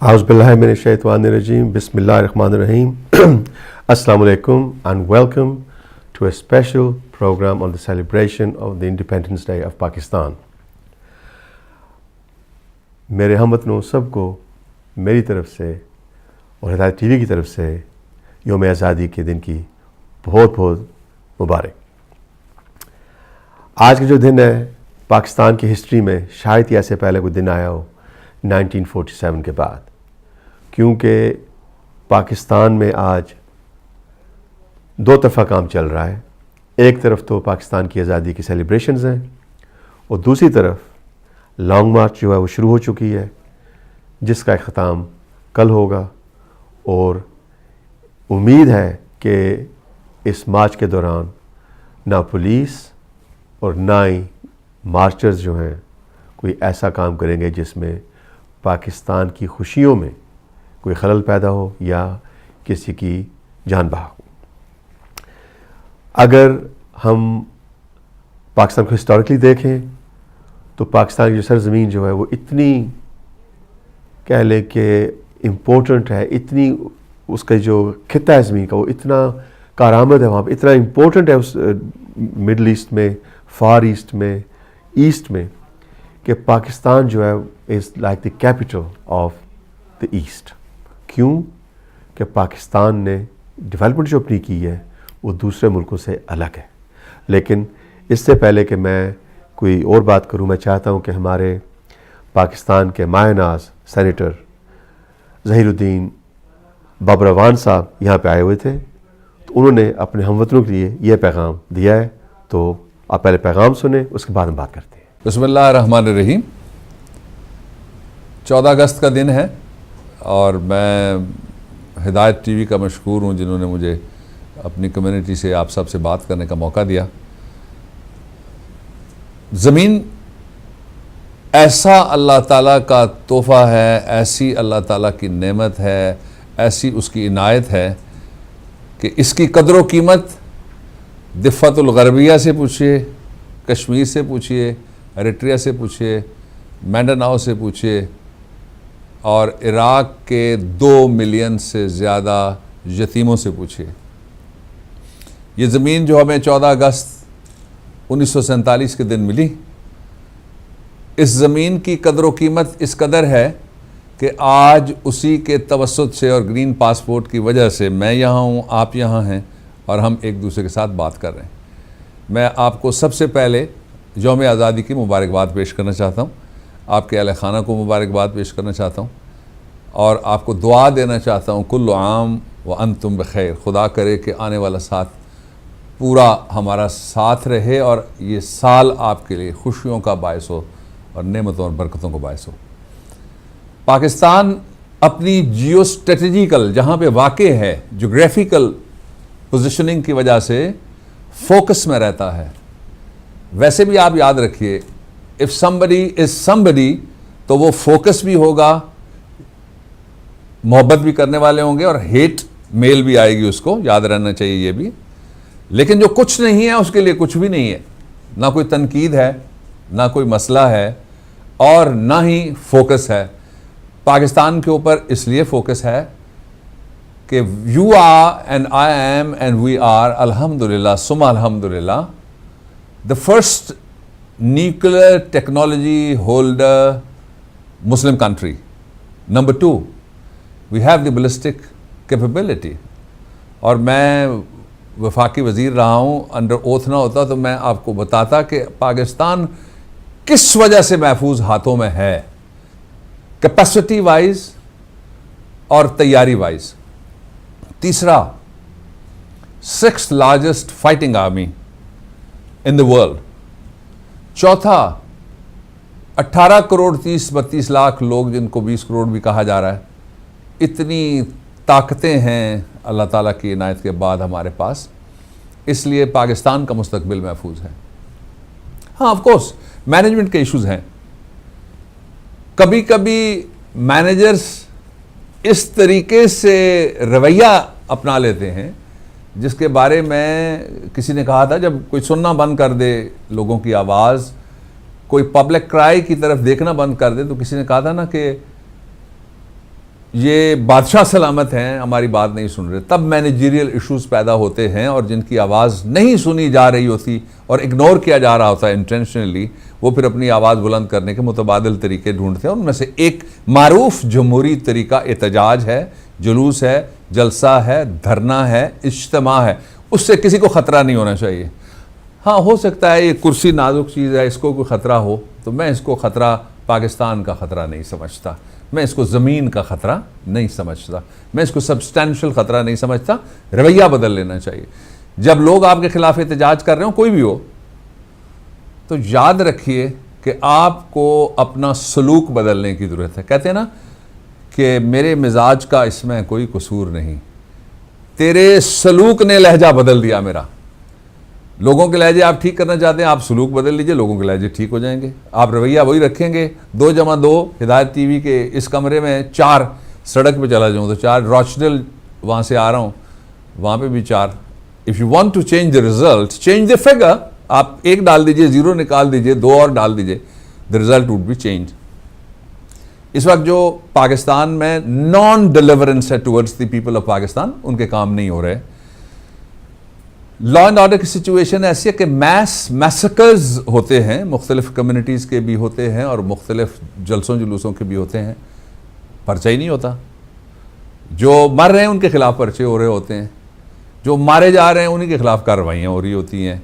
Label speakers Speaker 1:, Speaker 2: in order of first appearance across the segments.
Speaker 1: A'udhu billahi minash shaitanir rajim. Bismillahir rahmanir rahim. Assalamu alaikum and welcome to a special program on the celebration of the Independence Day of Pakistan. میرے ہموطنوں سب کو میری طرف سے اور ہدایت T V کی طرف سے یوم آزادی کے دن کی بہت بہت مبارک۔ آج کا جو دن ہے پاکستان کی ہسٹری میں شاید ہی ایسے پہلے کوئی دن آیا ہو 1947 کے بعد، کیونکہ پاکستان میں آج دو طرفہ کام چل رہا ہے۔ ایک طرف تو پاکستان کی آزادی کی سیلیبریشنز ہیں اور دوسری طرف لانگ مارچ جو ہے وہ شروع ہو چکی ہے، جس کا اختتام کل ہوگا، اور امید ہے کہ اس مارچ کے دوران نہ پولیس اور نہ ہی مارچرز جو ہیں کوئی ایسا کام کریں گے جس میں پاکستان کی خوشیوں میں کوئی خلل پیدا ہو یا کسی کی جان بحق ہو۔ اگر ہم پاکستان کو ہسٹوریکلی دیکھیں تو پاکستان کی جو سرزمین جو ہے وہ اتنی کہہ لیں کہ امپورٹنٹ ہے، اتنی اس کا جو خطہ ہے زمین کا وہ اتنا کارآمد ہے، وہاں پہ اتنا امپورٹنٹ ہے اس مڈل ایسٹ میں، فار ایسٹ میں، ایسٹ میں، کہ پاکستان جو ہے is like the capital of the east. کیوں کہ پاکستان نے ڈیولپمنٹ جو اپنی کی ہے وہ دوسرے ملکوں سے الگ ہے۔ لیکن اس سے پہلے کہ میں کوئی اور بات کروں، میں چاہتا ہوں کہ ہمارے پاکستان کے ماہ ناز سینیٹر ظہیر الدین بابروان صاحب یہاں پہ آئے ہوئے تھے، تو انہوں نے اپنے ہم وطنوں کے لیے یہ پیغام دیا ہے، تو آپ پہلے پیغام سنیں، اس کے بعد ہم بات کرتے ہیں۔
Speaker 2: بسم اللہ الرحمن الرحیم۔ 14 اگست کا دن ہے اور میں ہدایت ٹی وی کا مشکور ہوں جنہوں نے مجھے اپنی کمیونٹی سے آپ سب سے بات کرنے کا موقع دیا۔ زمین ایسا اللہ تعالیٰ کا تحفہ ہے، ایسی اللہ تعالیٰ کی نعمت ہے، ایسی اس کی عنایت ہے کہ اس کی قدر و قیمت ضفت الغربیہ سے پوچھئے، کشمیر سے پوچھئے، ایریٹریا سے پوچھئے، مینڈاناؤ سے پوچھئے، اور عراق کے 2 ملین سے زیادہ یتیموں سے پوچھئے۔ یہ زمین جو ہمیں 14 اگست 1947 کے دن ملی، اس زمین کی قدر و قیمت اس قدر ہے کہ آج اسی کے توسط سے اور گرین پاسپورٹ کی وجہ سے میں یہاں ہوں، آپ یہاں ہیں اور ہم ایک دوسرے کے ساتھ بات کر رہے ہیں۔ میں آپ کو سب سے پہلے یوم آزادی کی مبارکباد پیش کرنا چاہتا ہوں، آپ کے اہل خانہ کو مبارکباد پیش کرنا چاہتا ہوں، اور آپ کو دعا دینا چاہتا ہوں کل عام وانتم بخیر۔ خدا کرے کہ آنے والا ساتھ پورا ہمارا ساتھ رہے اور یہ سال آپ کے لیے خوشیوں کا باعث ہو اور نعمتوں اور برکتوں کا باعث ہو۔ پاکستان اپنی جیو اسٹریٹجیکل جہاں پہ واقع ہے، جغرافیکل پوزیشننگ کی وجہ سے فوکس میں رہتا ہے۔ ویسے بھی آپ یاد رکھیے if somebody is somebody تو وہ فوکس بھی ہوگا، محبت بھی کرنے والے ہوں گے، اور ہیٹ میل بھی آئے گی، اس کو یاد رہنا چاہیے یہ بھی۔ لیکن جو کچھ نہیں ہے اس کے لیے کچھ بھی نہیں ہے، نہ کوئی تنقید ہے، نہ کوئی مسئلہ ہے، اور نہ ہی فوکس ہے۔ پاکستان کے اوپر اس لیے فوکس ہے کہ you are and I am and we are الحمدللہ ثم الحمدللہ the first nuclear technology holder Muslim country. Number 2, we have the ballistic capability. اور میں وفاقی وزیر رہا ہوں، انڈر اوتھ نہ ہوتا تو میں آپ کو بتاتا کہ پاکستان کس وجہ سے محفوظ ہاتھوں میں ہے، کیپیسٹی وائز اور تیاری وائز۔ تیسرا، 6th largest fighting army in the world۔ چوتھا، 18 کروڑ 30-32 لاکھ لوگ جن کو 20 کروڑ بھی کہا جا رہا ہے۔ اتنی طاقتیں ہیں اللہ تعالیٰ کی عنایت کے بعد ہمارے پاس، اس لیے پاکستان کا مستقبل محفوظ ہے۔ ہاں آف کورس مینجمنٹ کے ایشوز ہیں، کبھی کبھی مینیجرز اس طریقے سے رویہ اپنا لیتے ہیں جس کے بارے میں کسی نے کہا تھا، جب کوئی سننا بند کر دے لوگوں کی آواز، کوئی پبلک کرائی کی طرف دیکھنا بند کر دے، تو کسی نے کہا تھا نا کہ یہ بادشاہ سلامت ہیں ہماری بات نہیں سن رہے، تب مینیجریل ایشوز پیدا ہوتے ہیں، اور جن کی آواز نہیں سنی جا رہی ہوتی اور اگنور کیا جا رہا ہوتا ہے انٹینشنلی، وہ پھر اپنی آواز بلند کرنے کے متبادل طریقے ڈھونڈتے ہیں۔ ان میں سے ایک معروف جمہوری طریقہ احتجاج ہے، جلوس ہے، جلسہ ہے، دھرنا ہے، اجتماع ہے۔ اس سے کسی کو خطرہ نہیں ہونا چاہیے۔ ہاں ہو سکتا ہے یہ کرسی نازک چیز ہے، اس کو کوئی خطرہ ہو، تو میں اس کو خطرہ پاکستان کا خطرہ نہیں سمجھتا، میں اس کو زمین کا خطرہ نہیں سمجھتا، میں اس کو سبسٹینشل خطرہ نہیں سمجھتا۔ رویہ بدل لینا چاہیے۔ جب لوگ آپ کے خلاف احتجاج کر رہے ہوں، کوئی بھی ہو، تو یاد رکھیے کہ آپ کو اپنا سلوک بدلنے کی ضرورت ہے۔ کہتے ہیں نا کہ میرے مزاج کا اس میں کوئی قصور نہیں، تیرے سلوک نے لہجہ بدل دیا میرا۔ لوگوں کے لہجے آپ ٹھیک کرنا چاہتے ہیں، آپ سلوک بدل لیجئے، لوگوں کے لہجے ٹھیک ہو جائیں گے۔ آپ رویہ وہی رکھیں گے، 2+2 ہدایت ٹی وی کے اس کمرے میں 4، سڑک پہ چلا جاؤں تو 4، روچڈل وہاں سے آ رہا ہوں وہاں پہ بھی 4۔ if you want to change the result, change the figure۔ آپ 1 ڈال دیجئے، 0 نکال دیجئے، 2 اور ڈال دیجئے، the result would be changed۔ اس وقت جو پاکستان میں نان ڈیلیورنس ہے towards the people of Pakistan, ان کے کام نہیں ہو رہے۔ لا اینڈ آرڈر کی سچویشن ایسی ہے کہ میسیکرز ہوتے ہیں، مختلف کمیونٹیز کے بھی ہوتے ہیں اور مختلف جلسوں جلوسوں کے بھی ہوتے ہیں، پرچہ ہی نہیں ہوتا۔ جو مر رہے ہیں ان کے خلاف پرچے ہو رہے ہوتے ہیں، جو مارے جا رہے ہیں انہی کے خلاف کارروائیاں ہو رہی ہوتی ہیں۔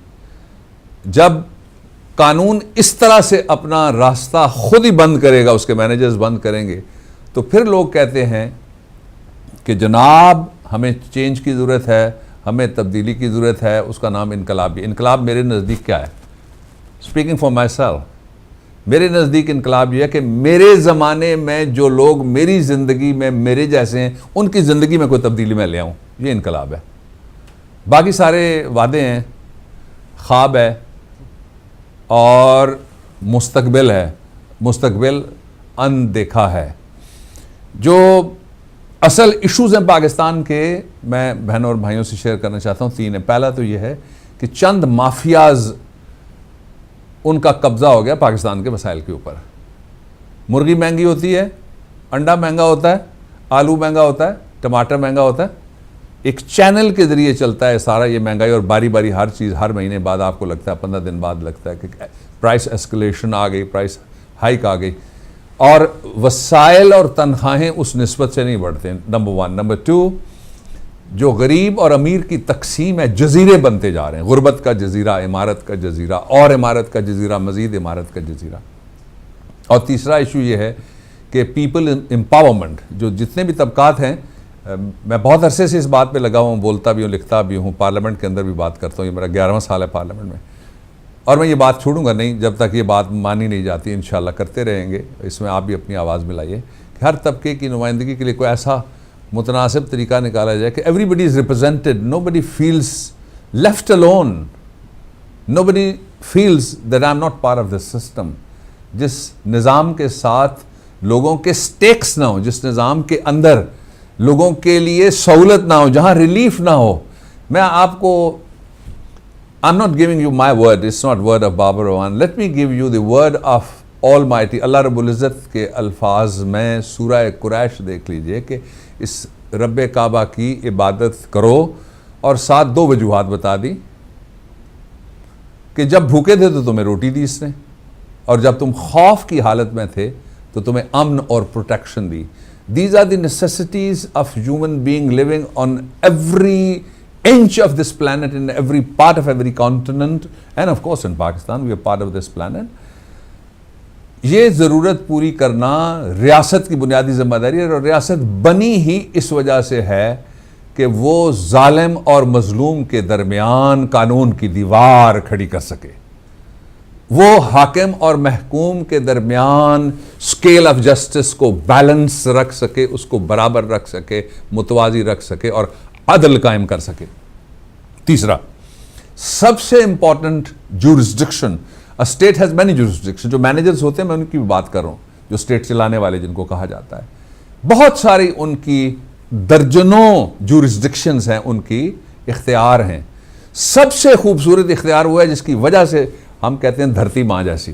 Speaker 2: جب قانون اس طرح سے اپنا راستہ خود ہی بند کرے گا، اس کے مینیجرز بند کریں گے، تو پھر لوگ کہتے ہیں کہ جناب ہمیں چینج کی ضرورت ہے، ہمیں تبدیلی کی ضرورت ہے، اس کا نام انقلاب بھی۔ انقلاب میرے نزدیک کیا ہے؟ اسپیکنگ فار مائی سیلف، میرے نزدیک انقلاب یہ ہے کہ میرے زمانے میں جو لوگ میری زندگی میں میرے جیسے ہیں، ان کی زندگی میں کوئی تبدیلی میں لے آؤں، یہ انقلاب ہے۔ باقی سارے وعدے ہیں، خواب ہے اور مستقبل ہے، مستقبل اندیکھا ہے۔ جو اصل ایشوز ہیں پاکستان کے، میں بہنوں اور بھائیوں سے شیئر کرنا چاہتا ہوں، 3 ہیں۔ پہلا تو یہ ہے کہ چند مافیاز، ان کا قبضہ ہو گیا پاکستان کے مسائل کے اوپر۔ مرغی مہنگی ہوتی ہے، انڈا مہنگا ہوتا ہے، آلو مہنگا ہوتا ہے، ٹماٹر مہنگا ہوتا ہے، ایک چینل کے ذریعے چلتا ہے سارا یہ مہنگائی، اور باری باری ہر چیز ہر مہینے بعد آپ کو لگتا ہے، 15 دن بعد لگتا ہے کہ پرائس اسکلیشن آ گئی، پرائس ہائک آ گئی، اور وسائل اور تنخواہیں اس نسبت سے نہیں بڑھتے۔ نمبر 1۔ نمبر 2، جو غریب اور امیر کی تقسیم ہے، جزیرے بنتے جا رہے ہیں، غربت کا جزیرہ، عمارت کا جزیرہ، اور عمارت کا جزیرہ، مزید عمارت کا جزیرہ۔ اور تیسرا ایشو یہ ہے کہ پیپل امپاورمنٹ، جو جتنے بھی طبقات ہیں، میں بہت عرصے سے اس بات پہ لگا ہوں، بولتا بھی ہوں، لکھتا بھی ہوں، پارلیمنٹ کے اندر بھی بات کرتا ہوں، یہ میرا 11واں سال ہے پارلیمنٹ میں، اور میں یہ بات چھوڑوں گا نہیں جب تک یہ بات مانی نہیں جاتی۔ انشاءاللہ کرتے رہیں گے، اس میں آپ بھی اپنی آواز ملائیے کہ ہر طبقے کی نمائندگی کے لیے کوئی ایسا متناسب طریقہ نکالا جائے کہ everybody is represented, nobody feels left alone، nobody feels that I am not part of this system. جس نظام کے ساتھ لوگوں کے سٹیکس نہ ہو، جس نظام کے اندر لوگوں کے لیے سہولت نہ ہو، جہاں ریلیف نہ ہو۔ میں آپ کو I'm not giving you my word, it's not word of Babar Rahman. Let me give you the word of Almighty. اللہ رب العزت کے الفاظ میں سورہ قریش دیکھ لیجئے کہ اس رب کعبہ کی عبادت کرو، اور ساتھ 2 وجوہات بتا دی کہ جب بھوکے تھے تو تمہیں روٹی دی اس نے، اور جب تم خوف کی حالت میں تھے تو تمہیں امن اور protection the. These are the necessities of human being living on every inch of this planet, in every part of every continent, and of course in Pakistan we are part of this planet۔ یہ ضرورت پوری کرنا ریاست کی بنیادی ذمہ داری ہے، اور ریاست بنی ہی اس وجہ سے ہے کہ وہ ظالم اور مظلوم کے درمیان قانون کی دیوار کھڑی کر سکے، وہ حاکم اور محکوم کے درمیان اسکیل آف جسٹس کو بیلنس رکھ سکے، اس کو برابر رکھ سکے، متوازی رکھ سکے، اور عدل قائم کر سکے۔ تیسرا، سب سے important jurisdiction, state has many jurisdiction, جو مینیجرز ہوتے ہیں میں ان کی بھی بات کر رہا ہوں، جو اسٹیٹ چلانے والے جن کو کہا جاتا ہے، بہت ساری ان کی درجنوں جورسڈکشنز ہیں، ان کی اختیار ہیں۔ سب سے خوبصورت اختیار وہ ہے جس کی وجہ سے ہم کہتے ہیں دھرتی ماں جیسی،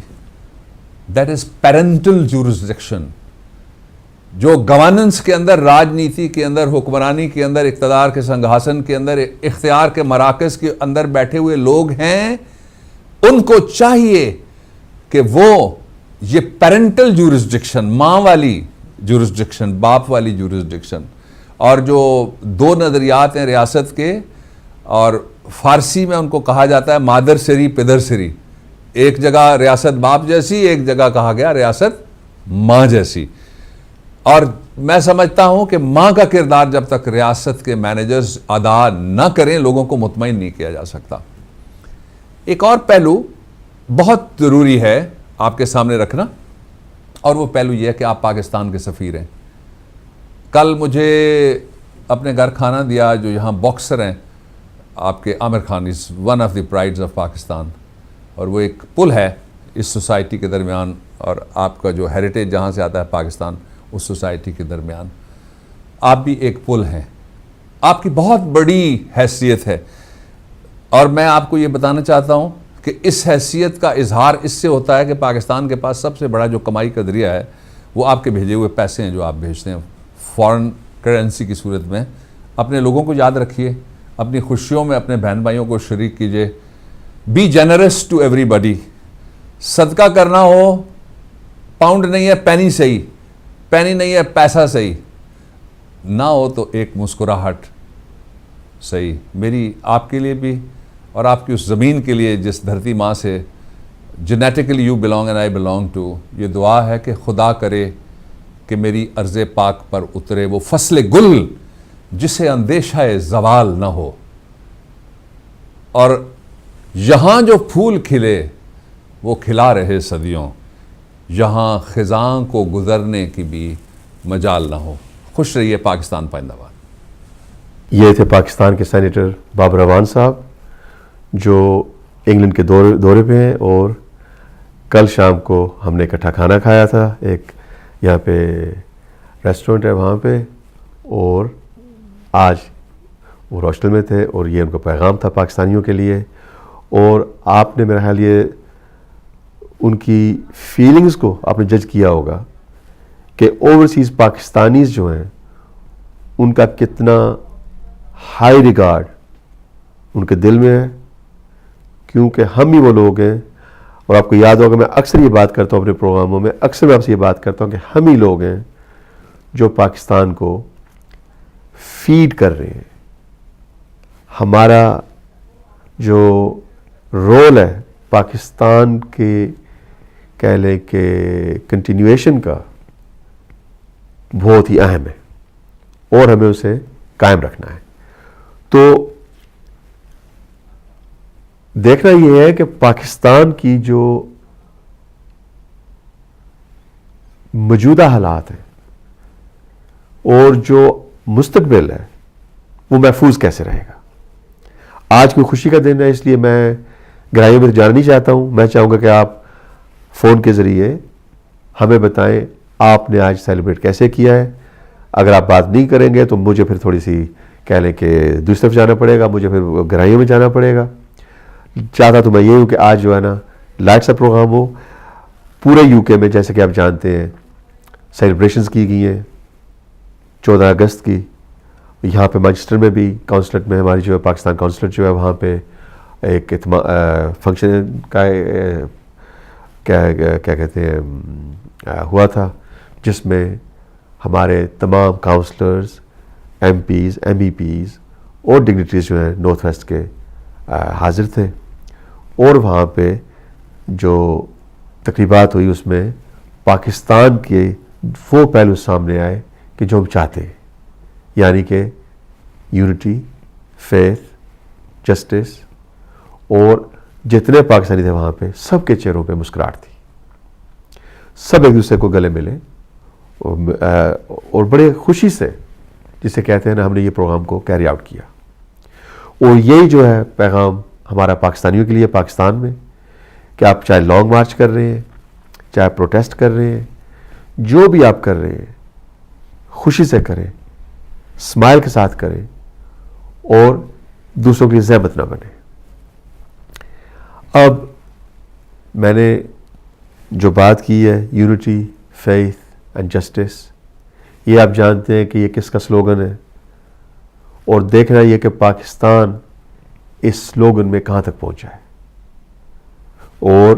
Speaker 2: دیٹ از پیرنٹل جورسڈکشن۔ جو گورننس کے اندر، راجنیتی کے اندر، حکمرانی کے اندر، اقتدار کے سنگھاسن کے اندر، اختیار کے مراکز کے اندر بیٹھے ہوئے لوگ ہیں، ان کو چاہیے کہ وہ یہ پیرنٹل جورسڈکشن، ماں والی جورسڈکشن، باپ والی جورسڈکشن، اور جو دو نظریات ہیں ریاست کے، اور فارسی میں ان کو کہا جاتا ہے مادر سری پدر سری، ایک جگہ ریاست باپ جیسی، ایک جگہ کہا گیا ریاست ماں جیسی. اور میں سمجھتا ہوں کہ ماں کا کردار جب تک ریاست کے مینیجرز ادا نہ کریں، لوگوں کو مطمئن نہیں کیا جا سکتا. ایک اور پہلو بہت ضروری ہے آپ کے سامنے رکھنا، اور وہ پہلو یہ ہے کہ آپ پاکستان کے سفیر ہیں. کل مجھے اپنے گھر کھانا دیا جو یہاں باکسر ہیں آپ کے، Aamir Khan is one of the prides of Pakistan, اور وہ ایک پل ہے اس سوسائٹی کے درمیان اور آپ کا جو ہیریٹیج جہاں سے آتا ہے پاکستان، اس سوسائٹی کے درمیان. آپ بھی ایک پل ہیں، آپ کی بہت بڑی حیثیت ہے، اور میں آپ کو یہ بتانا چاہتا ہوں کہ اس حیثیت کا اظہار اس سے ہوتا ہے کہ پاکستان کے پاس سب سے بڑا جو کمائی کا ذریعہ ہے وہ آپ کے بھیجے ہوئے پیسے ہیں جو آپ بھیجتے ہیں فارن کرنسی کی صورت میں. اپنے لوگوں کو یاد رکھیے، اپنی خوشیوں میں اپنے بہن بھائیوں کو شریک کیجئے. بی جنرس ٹو ایوری بڈی. صدقہ کرنا ہو، پاؤنڈ نہیں ہے پینی صحیح، پینی نہیں ہے پیسہ صحیح، نہ ہو تو ایک مسکراہٹ صحیح. میری آپ کے لیے بھی اور آپ کی اس زمین کے لیے جس دھرتی ماں سے genetically you belong and I belong to, یہ دعا ہے کہ خدا کرے کہ میری ارض پاک پر اترے وہ فصل گل جسے اندیشہ زوال نہ ہو، اور یہاں جو پھول کھلے وہ کھلا رہے صدیوں، یہاں خزاں کو گزرنے کی بھی مجال نہ ہو. خوش رہیے. پاکستان پائندہ باد.
Speaker 1: یہ تھے پاکستان کے سینیٹر بابر اعوان صاحب جو انگلینڈ کے دورے پہ ہیں، اور کل شام کو ہم نے اکٹھا کھانا کھایا تھا. ایک یہاں پہ ریسٹورنٹ ہے وہاں پہ، اور آج وہ ہاسٹل میں تھے، اور یہ ان کا پیغام تھا پاکستانیوں کے لیے. اور آپ نے میرا خیال یہ ان کی فیلنگز کو آپ نے جج کیا ہوگا کہ اوورسیز پاکستانیز جو ہیں ان کا کتنا ہائی ریگارڈ ان کے دل میں ہے، کیونکہ ہم ہی وہ لوگ ہیں. اور آپ کو یاد ہوگا میں اکثر یہ بات کرتا ہوں اپنے پروگراموں میں، اکثر میں آپ سے یہ بات کرتا ہوں کہ ہم ہی لوگ ہیں جو پاکستان کو فیڈ کر رہے ہیں. ہمارا جو رول ہے پاکستان کے کہہ لیں کہ کنٹینیویشن کا بہت ہی اہم ہے، اور ہمیں اسے قائم رکھنا ہے. تو دیکھنا یہ ہے کہ پاکستان کی جو موجودہ حالات ہیں اور جو مستقبل ہے وہ محفوظ کیسے رہے گا. آج کوئی خوشی کا دن ہے، اس لیے میں گہرائیوں میں جانا نہیں چاہتا ہوں. میں چاہوں گا کہ آپ فون کے ذریعے ہمیں بتائیں آپ نے آج سیلیبریٹ کیسے کیا ہے. اگر آپ بات نہیں کریں گے تو مجھے پھر تھوڑی سی کہہ لیں کہ دوسری طرف جانا پڑے گا، مجھے پھر گہرائیوں میں جانا پڑے گا. چاہتا تو میں یہ ہوں کہ آج جو ہے نا لائٹ سا پروگرام ہو. پورے یو کے میں جیسے کہ آپ جانتے ہیں سیلیبریشنز کی گئی ہیں 14 اگست کی. یہاں پہ مانچسٹر میں بھی کونسلیٹ میں ہماری جو ہے پاکستان کونسلیٹ جو ہے وہاں پہ ایک فنکشن کا کیا کہتے ہیں ہوا تھا، جس میں ہمارے تمام councillors, MPs, MEPs اور ڈگنیٹریز جو ہیں نارتھ ویسٹ کے حاضر تھے. اور وہاں پہ جو تقریبات ہوئی اس میں پاکستان کے وہ پہلو سامنے آئے کہ جو ہم چاہتے ہیں، یعنی کہ یونٹی، فیتھ، جسٹس. اور جتنے پاکستانی تھے وہاں پہ سب کے چہروں پہ مسکراہٹ تھی. سب ایک دوسرے کو گلے ملے اور بڑے خوشی سے، جسے کہتے ہیں نا، ہم نے یہ پروگرام کو کیری آؤٹ کیا. اور یہی جو ہے پیغام ہمارا پاکستانیوں کے لیے پاکستان میں، کہ آپ چاہے لانگ مارچ کر رہے ہیں، چاہے پروٹیسٹ کر رہے ہیں، جو بھی آپ کر رہے ہیں خوشی سے کریں، اسمائل کے ساتھ کریں، اور دوسروں کی زحمت نہ بنے. اب میں نے جو بات کی ہے یونٹی، فیتھ اینڈ جسٹس، یہ آپ جانتے ہیں کہ یہ کس کا سلوگن ہے، اور دیکھنا یہ کہ پاکستان اس سلوگن میں کہاں تک پہنچا ہے. اور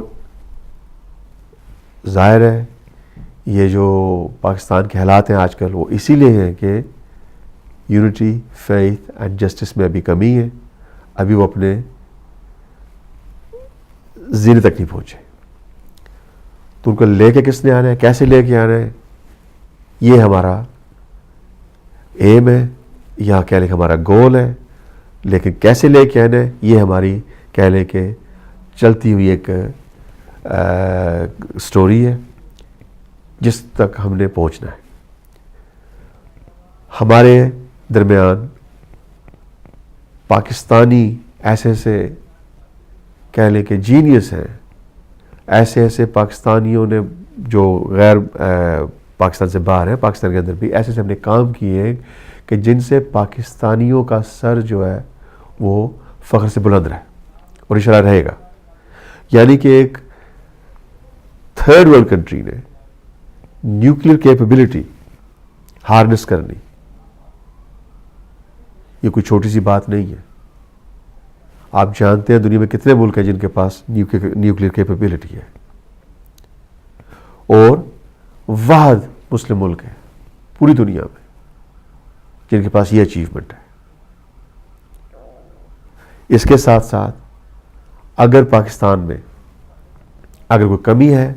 Speaker 1: ظاہر ہے یہ جو پاکستان کے حالات ہیں آج کل وہ اسی لیے ہیں کہ یونٹی، فیتھ اینڈ جسٹس میں ابھی کمی ہے. ابھی وہ اپنے زینے تک نہیں پہنچے. تو ان کو لے کے کس نے آنا ہے، کیسے لے کے آنا ہے، یہ ہمارا ایم ہے، یا کہہ لیں کہ ہمارا گول ہے. لیکن کیسے لے کے آنا ہے یہ ہماری کہہ لیں کہ چلتی ہوئی ایک سٹوری ہے جس تک ہم نے پہنچنا ہے. ہمارے درمیان پاکستانی ایسے ایسے کہہ لیں کہ جینیس ہیں، ایسے ایسے پاکستانیوں نے جو غیر پاکستان سے باہر ہیں، پاکستان کے اندر بھی ایسے ایسے ہم نے کام کیے ہیں کہ جن سے پاکستانیوں کا سر جو ہے وہ فخر سے بلند رہے اور انشاءاللہ رہے گا. یعنی کہ ایک تھرڈ ورلڈ کنٹری نے نیوکلیئر کیپیبلٹی ہارنس کرنی، یہ کوئی چھوٹی سی بات نہیں ہے. آپ جانتے ہیں دنیا میں کتنے ملک ہیں جن کے پاس نیوکلیئر کیپیبلٹی ہے، اور واحد مسلم ملک ہے پوری دنیا میں جن کے پاس یہ اچیومنٹ ہے. اس کے ساتھ ساتھ اگر پاکستان میں اگر کوئی کمی ہے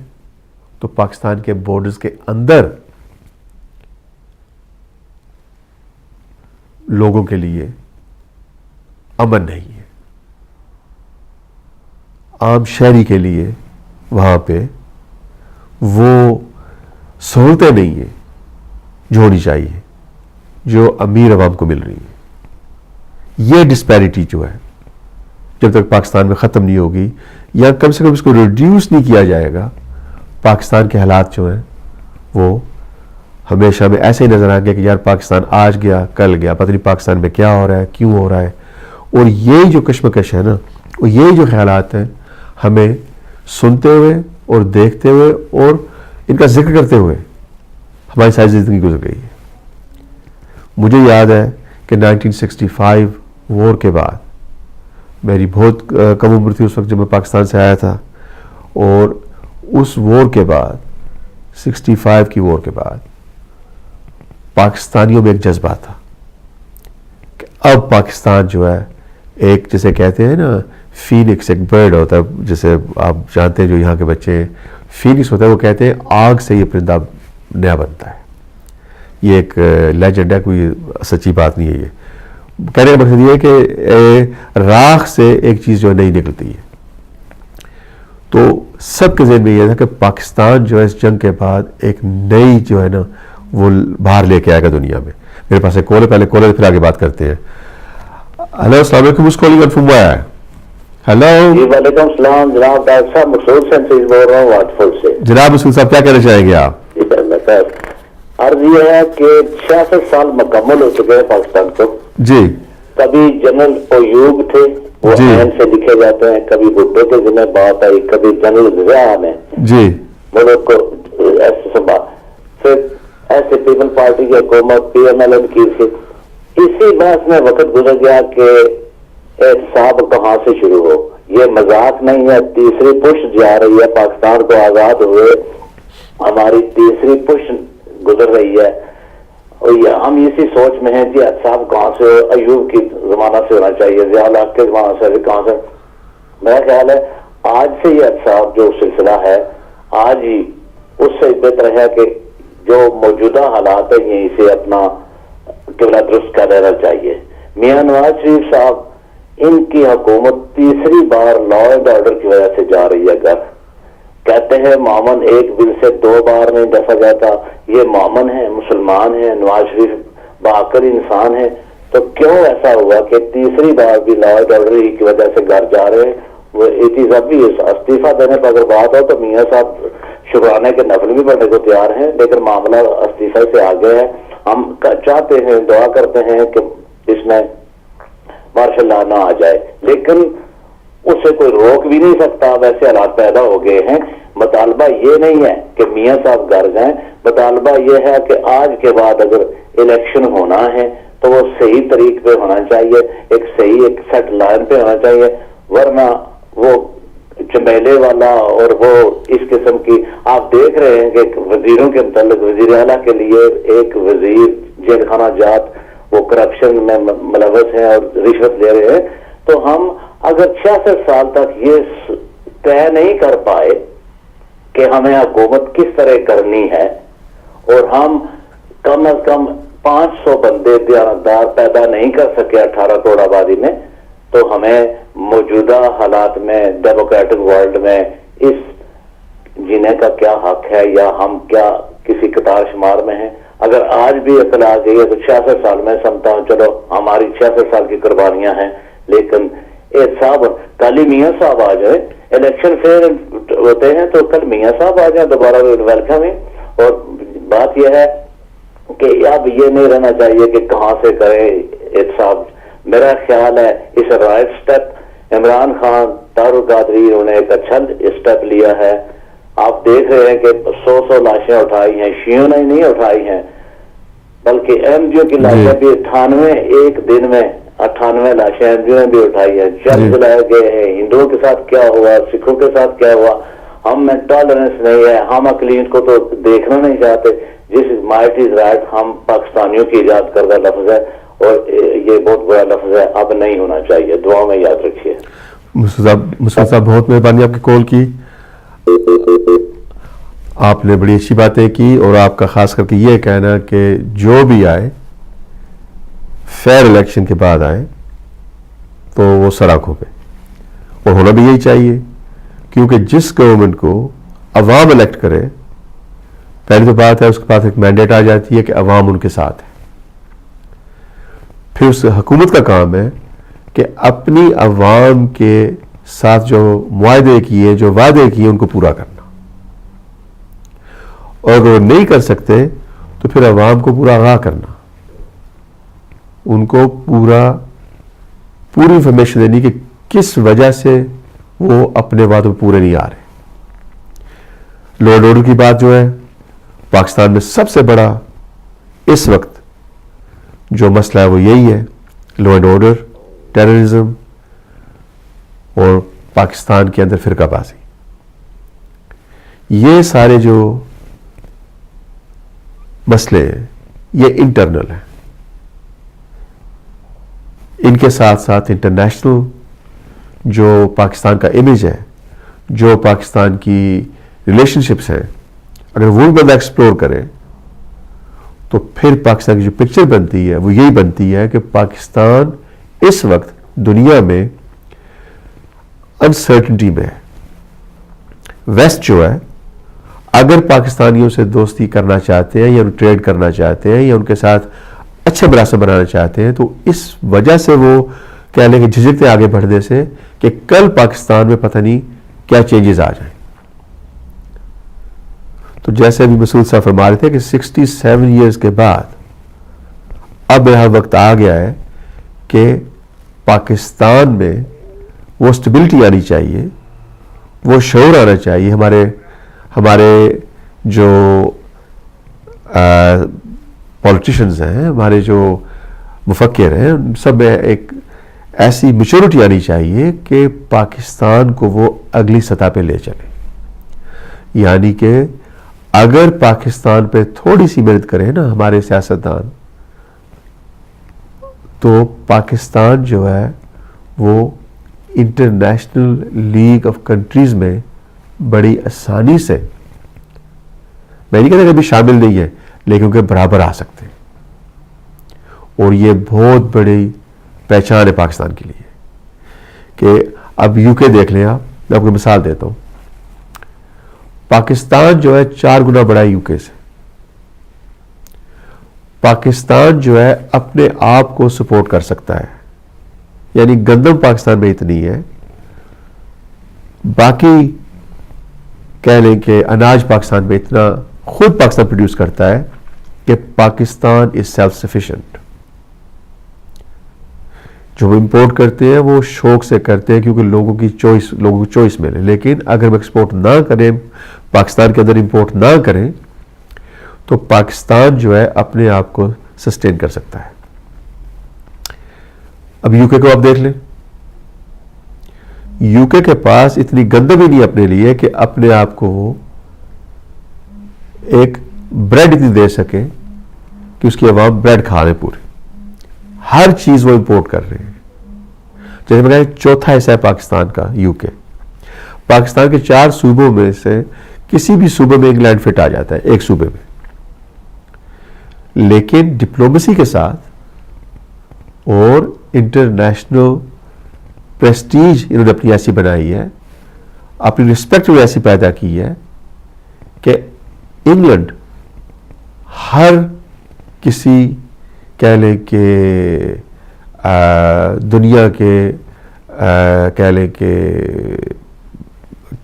Speaker 1: تو پاکستان کے بارڈرز کے اندر لوگوں کے لیے امن نہیں ہے. عام شہری کے لیے وہاں پہ وہ سہولتیں نہیں ہیں جو ہونی چاہیے جو امیر عوام کو مل رہی ہیں. یہ ڈسپیرٹی جو ہے جب تک پاکستان میں ختم نہیں ہوگی، یا کم سے کم اس کو ریڈیوس نہیں کیا جائے گا، پاکستان کے حالات جو ہیں وہ ہمیشہ میں ایسے ہی نظر آئیں گے کہ یار پاکستان آج گیا کل گیا، پتہ نہیں پاکستان میں کیا ہو رہا ہے، کیوں ہو رہا ہے. اور یہ جو کشمکش ہے نا، اور یہ جو خیالات ہیں، ہمیں سنتے ہوئے اور دیکھتے ہوئے اور ان کا ذکر کرتے ہوئے ہماری ساری زندگی گزر گئی ہے. مجھے یاد ہے کہ 1965 وار کے بعد میری بہت کم عمر تھی اس وقت جب میں پاکستان سے آیا تھا، اور اس وار کے بعد 65 کی وار کے بعد پاکستانیوں میں ایک جذبہ تھا کہ اب پاکستان جو ہے ایک جسے کہتے ہیں نا فینکس، ایک برڈ ہوتا ہے جسے آپ جانتے ہیں جو یہاں کے بچے ہیں، فینکس ہوتا ہے، وہ کہتے ہیں آگ سے یہ پرندہ نیا بنتا ہے. یہ ایک لیجنڈ ہے، کوئی سچی بات نہیں ہے. یہ کہنے کا مقصد یہ ہے کہ راکھ سے ایک چیز جو ہے نہیں نکلتی ہے. تو سب کے ذہن میں یہ تھا کہ پاکستان جو ہے اس جنگ کے بعد ایک نئی جو ہے نا وہ باہر لے کے آئے گا دنیا میں. میرے پاس ایک کال ہے، پہلے کال پھر آگے بات کرتے ہیں. ہیلو، السلام علیکم. اس کالنگ کنفرم ہوا ہے. ہیلو
Speaker 3: جی وعلیکم السلام جناب، ڈاکٹر صاحب مسعود سینسز بول رہا ہوں واٹفورڈ سے.
Speaker 1: جناب مسعود صاحب کیا کہنا چاہیں گے آپ؟
Speaker 3: جی اللہ صاحب، عرض یہ ہے کہ 66 سال مکمل ہو چکے ہیں پاکستان کو.
Speaker 1: جی
Speaker 3: کبھی جنرل ایوب تھے، وہ
Speaker 1: جی
Speaker 3: عین سے لکھے جاتے ہیں، کبھی بھٹو کے ذمہ بات آئی، کبھی جنرل ضیاء نے
Speaker 1: جی
Speaker 3: ملک کو ایسے سنبھال، پھر ایسے پیپل پارٹی کی حکومت پی ایم ایل این کی تھی. اسی بحث میں وقت گزر گیا کہ احتساب کہاں سے شروع ہو. یہ مذاق نہیں ہے، تیسری پشت جا رہی ہے. پاکستان کو آزاد ہوئے ہماری تیسری پشت گزر رہی ہے، اور ہم اسی سوچ میں ہیں کہ احتساب کہاں سے ہو. ایوب کی زمانہ سے ہونا چاہیے، ضیاء الحق کے زمانہ سے کہاں سے. میرا خیال ہے آج سے یہ احتساب جو سلسلہ ہے آج ہی اس سے بہتر ہے کہ جو موجودہ حالات ہیں یہیں سے اپنا قبلہ درست کر لینا چاہیے. میاں نواز شریف صاحب، ان کی حکومت تیسری بار لا اینڈ آرڈر کی وجہ سے جا رہی ہے گھر. کہتے ہیں معمن ایک بل سے 2 بار نہیں ڈسا جاتا. یہ معمن ہے، مسلمان ہیں، نواز شریف باقر انسان ہے، تو کیوں ایسا ہوا کہ تیسری بار بھی لا اینڈ آرڈر ہی کی وجہ سے گھر جا رہے ہیں. وہ اٹیز اب بھی استعفیٰ دینے پر اگر بات ہو تو میاں صاحب شکرانے کے نفل بھی پڑھنے کو تیار ہیں، لیکن معاملہ استعفیٰ سے آگے ہے. ہم چاہتے ہیں، دعا کرتے ہیں کہ اس میں ماشاء اللہ نہ آ جائے، لیکن اسے کوئی روک بھی نہیں سکتا. ویسے حالات پیدا ہو گئے ہیں. مطالبہ یہ نہیں ہے کہ میاں صاحب گھر جائیں، مطالبہ یہ ہے کہ آج کے بعد اگر الیکشن ہونا ہے تو وہ صحیح طریق پہ ہونا چاہیے، ایک صحیح ایک سیٹ لائن پہ ہونا چاہیے، ورنہ وہ چمیلے والا اور وہ اس قسم کی آپ دیکھ رہے ہیں کہ وزیروں کے متعلق وزیر اعلیٰ کے لیے ایک وزیر جیل خانہ جات وہ کرپشن میں ملوث ہیں اور رشوت لے رہے ہیں. تو ہم اگر 66 سال تک یہ طے نہیں کر پائے کہ ہمیں حکومت کس طرح کرنی ہے اور ہم کم از کم 500 بندے دیانتدار پیدا نہیں کر سکے 18 کروڑ آبادی میں، تو ہمیں موجودہ حالات میں ڈیموکریٹک ورلڈ میں اس جینے کا کیا حق ہے، یا ہم کیا کسی قطار شمار میں ہیں؟ اگر آج بھی عقل آ گئی ہے تو 66 سال میں سمجھتا ہوں چلو ہماری 66 سال کی قربانیاں ہیں، لیکن صاحب کل ہی میاں صاحب آ جائے، الیکشن فیئر ہوتے ہیں تو کل میاں صاحب آ جائیں دوبارہ ویلکم ہے. اور بات یہ ہے کہ اب یہ نہیں رہنا چاہیے کہ کہاں سے کریں صاحب. میرا خیال ہے اس رائٹ سٹیپ عمران خان طاہر قادری انہوں نے ایک اچھا سٹیپ لیا ہے. آپ دیکھ رہے ہیں کہ 100 لاشیں اٹھائی ہیں، شیعوں نے نہیں اٹھائی ہیں، بلکہ ایم جی او کی لاشیں بھی 98 ایک دن میں 98 لاشیں ایم جی او نے بھی اٹھائی ہیں. جب جلائے گئے ہیں، ہندوؤں کے ساتھ کیا ہوا، سکھوں کے ساتھ کیا ہوا. ہم میں ٹالرنس نہیں ہے، ہم اقلیت کو تو دیکھنا نہیں چاہتے. جس مائٹ از رائٹ ہم پاکستانیوں کی ایجاد کردہ لفظ ہے اور یہ بہت بڑا لفظ ہے، اب نہیں ہونا چاہیے. دعا میں یاد رکھیے.
Speaker 1: مسعود صاحب بہت مہربانی آپ کی کال کی، آپ نے بڑی اچھی باتیں کی، اور آپ کا خاص کر کے یہ کہنا کہ جو بھی آئے فیئر الیکشن کے بعد آئے تو وہ سڑکوں پہ، اور ہونا بھی یہی چاہیے، کیونکہ جس گورنمنٹ کو عوام الیکٹ کرے پہلی تو بات ہے اس کے پاس ایک مینڈیٹ آ جاتی ہے کہ عوام ان کے ساتھ ہے. پھر اس حکومت کا کام ہے کہ اپنی عوام کے ساتھ جو معاہدے کیے، جو وعدے کیے، ان کو پورا کرنا. اور اگر وہ نہیں کر سکتے تو پھر عوام کو پورا آگاہ کرنا، ان کو پوری انفارمیشن دینی کہ کس وجہ سے وہ اپنے وعدوں پورے نہیں آ رہے. لا اینڈ آرڈر کی بات جو ہے پاکستان میں سب سے بڑا اس وقت جو مسئلہ ہے وہ یہی ہے، لا اینڈ آرڈر، ٹیررزم اور پاکستان کے اندر فرقہ بازی. یہ سارے جو مسئلے ہیں یہ انٹرنل ہیں. ان کے ساتھ ساتھ انٹرنیشنل جو پاکستان کا امیج ہے، جو پاکستان کی ریلیشن شپس ہیں، اگر وہ بندہ ایکسپلور کرے تو پھر پاکستان کی جو پکچر بنتی ہے وہ یہی بنتی ہے کہ پاکستان اس وقت دنیا میں انسرٹنٹی میں ہے. ویسٹ جو ہے اگر پاکستانیوں سے دوستی کرنا چاہتے ہیں یا ٹریڈ کرنا چاہتے ہیں یا ان کے ساتھ اچھا مراسم بنانا چاہتے ہیں تو اس وجہ سے وہ کہہ لیں کہ جھجکتے آگے بڑھنے سے کہ کل پاکستان میں پتہ نہیں کیا چینجز آ جائیں. تو جیسے ابھی مسعود صاحب فرما رہے تھے کہ 67 ایئرز کے بعد اب یہاں وقت آ گیا ہے کہ پاکستان میں وہ سٹیبلٹی آنی چاہیے، وہ شعور آنا چاہیے. ہمارے جو پولیٹیشنز ہیں، ہمارے جو مفکر ہیں، ان سب میں ایک ایسی میچورٹی آنی چاہیے کہ پاکستان کو وہ اگلی سطح پہ لے چلے. یعنی کہ اگر پاکستان پہ تھوڑی سی محنت کریں نا ہمارے سیاستدان، تو پاکستان جو ہے وہ انٹرنیشنل لیگ آف کنٹریز میں بڑی آسانی سے، میں نہیں کہتا کہ ابھی شامل نہیں ہے، لیکن کہ برابر آ سکتے ہیں. اور یہ بہت بڑی پہچان ہے پاکستان کے لیے کہ اب یو کے دیکھ لیں. میں آپ کو مثال دیتا ہوں. پاکستان جو ہے 4 گنا بڑا ہے یو کے سے. پاکستان جو ہے اپنے آپ کو سپورٹ کر سکتا ہے، یعنی گندم پاکستان میں اتنی ہے، باقی کہہ لیں کہ اناج پاکستان میں اتنا خود پاکستان پروڈیوس کرتا ہے کہ پاکستان از سیلف سفیشینٹ. جو امپورٹ کرتے ہیں وہ شوق سے کرتے ہیں کیونکہ لوگوں کو چوائس ملے. لیکن اگر ہم ایکسپورٹ نہ کریں, پاکستان کے اندر امپورٹ نہ کریں, تو پاکستان جو ہے اپنے آپ کو سسٹین کر سکتا ہے. اب یو کے کو آپ دیکھ لیں, یو کے پاس اتنی گندم ہی نہیں اپنے لیے کہ اپنے آپ کو وہ ایک بریڈ اتنی دے سکے کہ اس کی عوام بریڈ کھا رہے پورے. ہر چیز وہ امپورٹ کر رہے ہیں. جیسے میں کہا چوتھا حصہ ہے پاکستان کا یو کے. پاکستان کے 4 صوبوں میں سے کسی بھی صوبے میں انگلینڈ فٹ آ جاتا ہے, ایک صوبے میں. لیکن ڈپلومیسی کے ساتھ اور انٹرنیشنل پریسٹیج انہوں نے اپنی ایسی بنائی ہے, اپنی رسپیکٹ ایسی پیدا کی ہے کہ انگلینڈ ہر کسی کہہ لیں کہ دنیا کے کہہ لیں کہ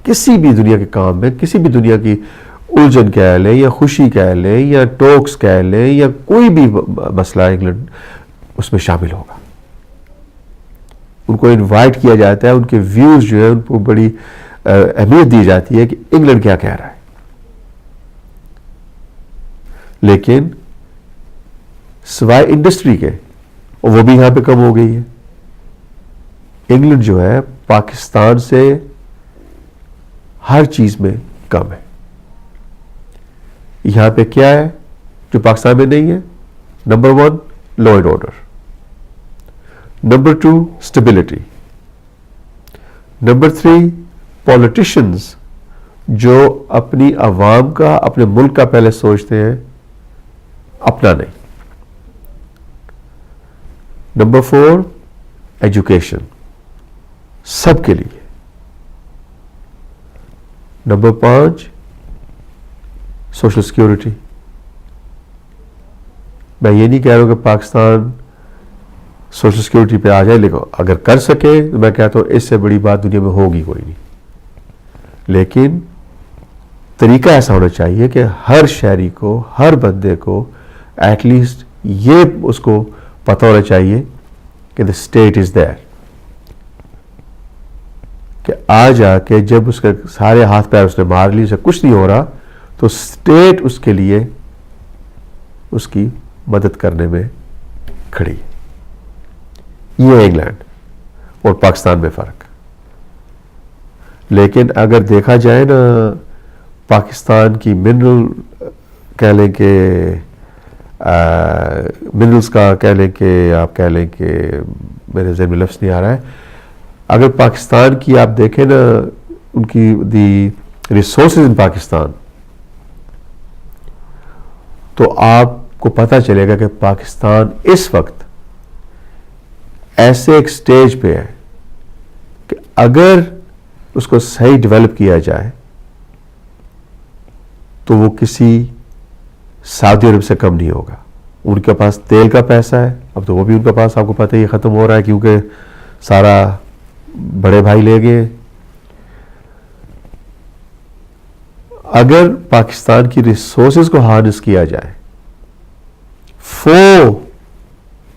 Speaker 1: کسی بھی دنیا کے کام میں, کسی بھی دنیا کی الجھن کہہ لیں یا خوشی کہہ لیں یا ٹوکس کہہ لیں یا کوئی بھی مسئلہ, انگلینڈ اس میں شامل ہوگا. ان کو انوائٹ کیا جاتا ہے, ان کے ویوز جو ہے ان کو بڑی اہمیت دی جاتی ہے کہ انگلینڈ کیا کہہ رہا ہے. لیکن سوائے انڈسٹری کے, وہ بھی یہاں پہ کم ہو گئی ہے. انگلینڈ جو ہے پاکستان سے ہر چیز میں کم ہے. یہاں پہ کیا ہے جو پاکستان میں نہیں ہے؟ Number 1 law and order, number 2 stability, number 3 politicians جو اپنی عوام کا, اپنے ملک کا پہلے سوچتے ہیں, اپنا نہیں. نمبر 4 ایجوکیشن سب کے لیے. Number 5 social security. میں یہ نہیں کہہ رہا ہوں کہ پاکستان سوشل سیکیورٹی پہ آ جائے, لیکن اگر کر سکے تو میں کہتا ہوں اس سے بڑی بات دنیا میں ہوگی کوئی نہیں. لیکن طریقہ ایسا ہونا چاہیے کہ ہر شہری کو, ہر بندے کو ایٹ لیسٹ یہ اس کو پتہ ہونا چاہیے کہ the state is there, کہ آ جا کے جب اس کے سارے ہاتھ پیر اس نے مار لی, اسے کچھ نہیں ہو رہا, تو اسٹیٹ اس کے لیے اس کی مدد کرنے میں کھڑی. یہ ہے انگلینڈ اور پاکستان میں فرق. لیکن اگر دیکھا جائے نا, پاکستان کی منرل کہہ لیں کہ منرلز کا کہہ لیں کہ آپ کہہ لیں کہ میرے ذہن میں لفظ نہیں آ رہا ہے, اگر پاکستان کی آپ دیکھیں نا ان کی دی ریسورسز ان پاکستان, تو آپ کو پتہ چلے گا کہ پاکستان اس وقت ایسے ایک سٹیج پہ ہے کہ اگر اس کو صحیح ڈیولپ کیا جائے تو وہ کسی سعودی عرب سے کم نہیں ہوگا. ان کے پاس تیل کا پیسہ ہے, اب تو وہ بھی ان کے پاس آپ کو پتہ ہے یہ ختم ہو رہا ہے کیونکہ سارا بڑے بھائی لے گئے. اگر پاکستان کی ریسورسز کو ہارنس کیا جائے for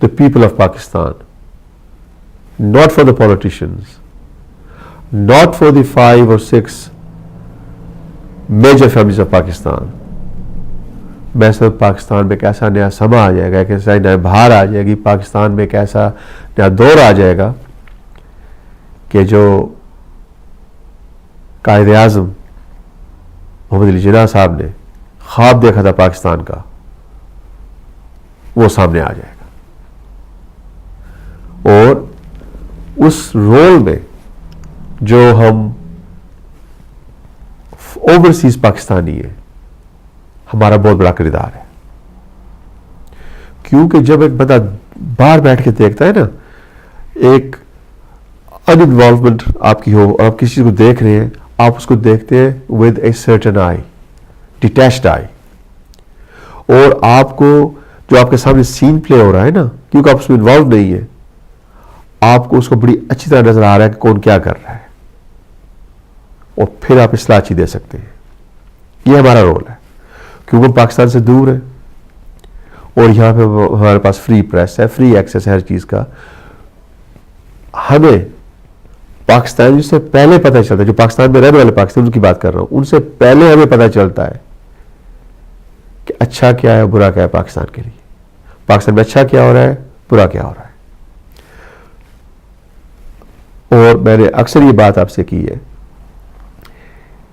Speaker 1: the people of Pakistan, not for the politicians, not for the 5 or 6 major families of Pakistan. میں سب پاکستان میں ایک ایسا نیا سما آ جائے گا, ایک ایسا نیا بہار آ جائے گی, پاکستان میں ایک ایسا نیا دور آ جائے گا کہ جو قائد اعظم محمد علی جناح صاحب نے خواب دیکھا تھا پاکستان کا, وہ سامنے آ جائے گا. اور اس رول میں جو ہم اوورسیز پاکستانی ہیں, ہمارا بہت بڑا کردار ہے. کیونکہ جب ایک بندہ باہر بیٹھ کے دیکھتا ہے نا, ایک ان انوالومنٹ آپ کی ہو اور آپ کسی چیز کو دیکھ رہے ہیں, آپ اس کو دیکھتے ہیں with a certain eye, detached eye, اور آپ کو جو آپ کے سامنے سین پلے ہو رہا ہے نا, کیونکہ آپ اس میں انوالو نہیں ہے, آپ کو اس کو بڑی اچھی طرح نظر آ رہا ہے کہ کون کیا کر رہا ہے, اور پھر آپ اصلاح اچھی دے سکتے ہیں. یہ ہمارا رول ہے کیونکہ ہم پاکستان سے دور ہیں اور یہاں پہ ہمارے پاس فری پریس ہے, فری ایکسیس ہے ہر چیز کا. ہمیں پاکستان سے پہلے پتہ چلتا ہے, جو پاکستان میں رہنے والے پاکستان ان کی بات کر رہا ہوں, ان سے پہلے ہمیں پتہ چلتا ہے کہ اچھا کیا ہے برا کیا ہے پاکستان کے لیے, پاکستان میں اچھا کیا ہو رہا ہے برا کیا ہو رہا ہے. اور میں نے اکثر یہ بات آپ سے کی ہے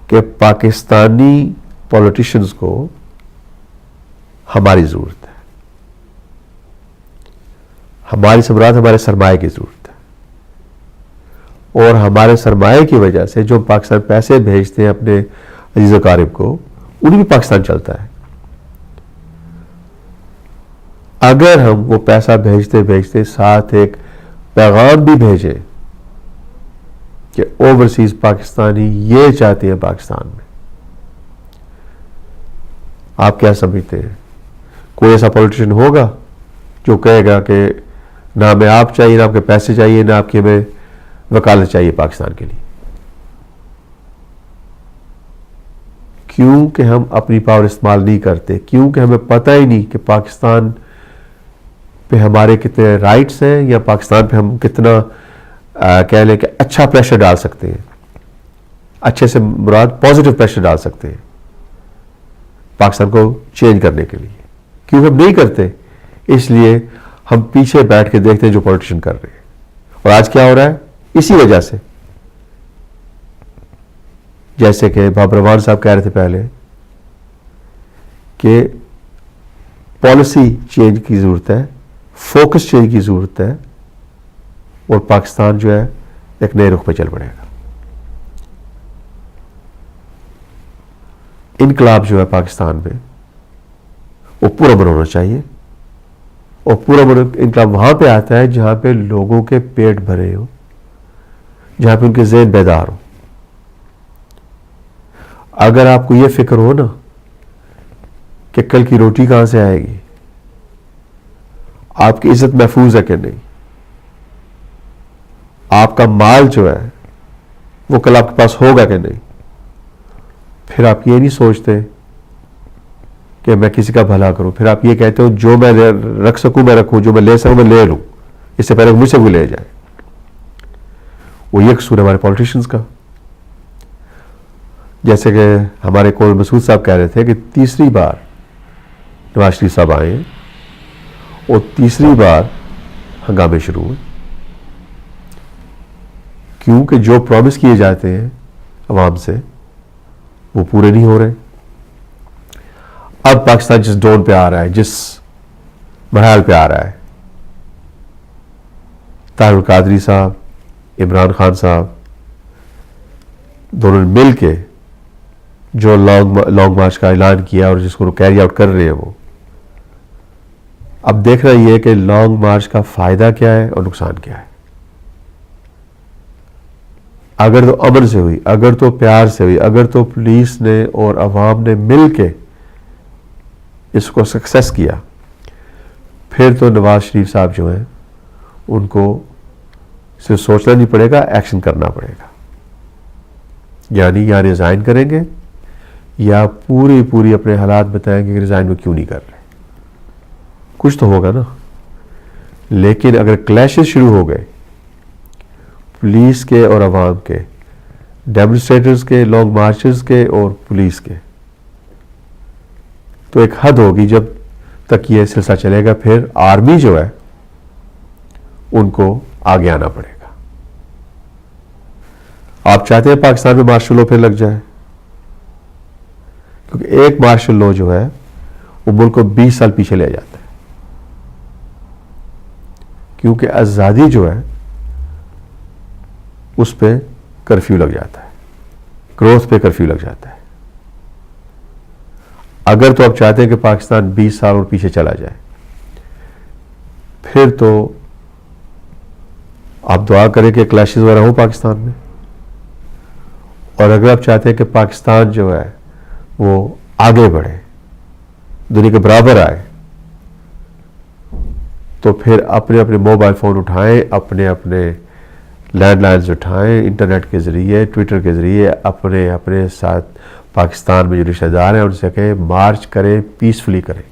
Speaker 1: کہ پاکستانی پولیٹیشنز کو ہماری ضرورت ہے, ہماری سمراج ہمارے سرمایہ کی ضرورت ہے, اور ہمارے سرمایہ کی وجہ سے جو پاکستان پیسے بھیجتے ہیں اپنے عزیز و اقارب کو, انہیں بھی پاکستان چلتا ہے. اگر ہم وہ پیسہ بھیجتے بھیجتے ساتھ ایک پیغام بھی بھیجیں کہ اوورسیز پاکستانی یہ چاہتے ہیں پاکستان میں, آپ کیا سمجھتے ہیں کوئی ایسا پولیٹیشین ہوگا جو کہے گا کہ نہ ہمیں آپ چاہیے, نہ آپ کے پیسے چاہیے, نہ آپ کی ہمیں وکالت چاہیے پاکستان کے لیے؟ کیونکہ ہم اپنی پاور استعمال نہیں کرتے, کیونکہ ہمیں پتہ ہی نہیں کہ پاکستان پہ ہمارے کتنے رائٹس ہیں, یا پاکستان پہ ہم کتنا کہہ لیں کہ اچھا پریشر ڈال سکتے ہیں, اچھے سے مراد پازیٹیو پریشر ڈال سکتے ہیں پاکستان کو چینج کرنے کے لیے. کیونکہ ہم نہیں کرتے, اس لیے ہم پیچھے بیٹھ کے دیکھتے ہیں جو پولیٹیشین کر رہے ہیں. اور آج کیا ہو رہا ہے اسی وجہ سے, جیسے کہ بابر امان صاحب کہہ رہے تھے پہلے کہ پالیسی چینج کی ضرورت ہے, فوکس چینج کی ضرورت ہے, اور پاکستان جو ہے ایک نئے رخ پہ چل پڑے گا. انقلاب جو ہے پاکستان میں وہ پورا امن ہونا چاہیے, اور پورا انقلاب وہاں پہ آتا ہے جہاں پہ لوگوں کے پیٹ بھرے ہوں, جہاں پہ ان کے ذہن بیدار ہوں. اگر آپ کو یہ فکر ہو نا کہ کل کی روٹی کہاں سے آئے گی, آپ کی عزت محفوظ ہے کہ نہیں, آپ کا مال جو ہے وہ کل آپ کے پاس ہوگا کہ نہیں, پھر آپ یہ نہیں سوچتے کہ میں کسی کا بھلا کروں, پھر آپ یہ کہتے ہو جو میں رکھ سکوں میں رکھوں, جو میں لے سکوں میں لے لوں, اس سے پہلے مجھ سے کوئی لے جائے. وہ یہ قصور ہے ہمارے پولیٹیشنز کا. جیسے کہ ہمارے کول مسعود صاحب کہہ رہے تھے کہ تیسری بار نواز شریف صاحب آئے ہیں اور تیسری بار ہنگامے شروع ہوئے, کیونکہ جو پرومس کیے جاتے ہیں عوام سے وہ پورے نہیں ہو رہے. اب پاکستان جس ڈون پہ آ رہا ہے, جس مرحلے پہ آ رہا ہے, طاہر القادری صاحب, عمران خان صاحب دونوں نے مل کے جو لانگ مارچ کا اعلان کیا اور جس کو کیری آؤٹ کر رہے ہیں, وہ اب دیکھنا یہ ہے کہ لانگ مارچ کا فائدہ کیا ہے اور نقصان کیا ہے. اگر تو امن سے ہوئی, اگر تو پیار سے ہوئی, اگر تو پولیس نے اور عوام نے مل کے اس کو سکسیس کیا, پھر تو نواز شریف صاحب جو ہیں ان کو صرف سوچنا نہیں پڑے گا, ایکشن کرنا پڑے گا. یعنی یا ریزائن کریں گے یا پوری اپنے حالات بتائیں گے کہ ریزائن میں کیوں نہیں کر رہے. کچھ تو ہوگا نا. لیکن اگر کلیشز شروع ہو گئے پولیس کے اور عوام کے, ڈیمونسٹریٹرز کے, لانگ مارچز کے اور پولیس کے, تو ایک حد ہوگی جب تک یہ سلسلہ چلے گا. پھر آرمی جو ہے ان کو آگے آنا پڑے گا. آپ چاہتے ہیں پاکستان میں مارشل لا پھر لگ جائے, کیونکہ ایک مارشل لا جو ہے وہ ملک کو 20 سال پیچھے لے جاتا ہے. کیونکہ آزادی جو ہے اس پہ کرفیو لگ جاتا ہے, گروتھ پہ کرفیو لگ جاتا ہے. اگر تو آپ چاہتے ہیں کہ پاکستان 20 سال اور پیچھے چلا جائے, پھر تو آپ دعا کریں کہ کلیشز وغیرہ ہو پاکستان میں. اور اگر آپ چاہتے ہیں کہ پاکستان جو ہے وہ آگے بڑھے, دنیا کے برابر آئے, تو پھر اپنے اپنے موبائل فون اٹھائیں, اپنے اپنے لینڈ لائنز اٹھائیں, انٹرنیٹ کے ذریعے, ٹویٹر کے ذریعے اپنے اپنے ساتھ پاکستان میں جو رشتہ دار ہیں ان سے کہیں مارچ کریں, پیسفلی کریں,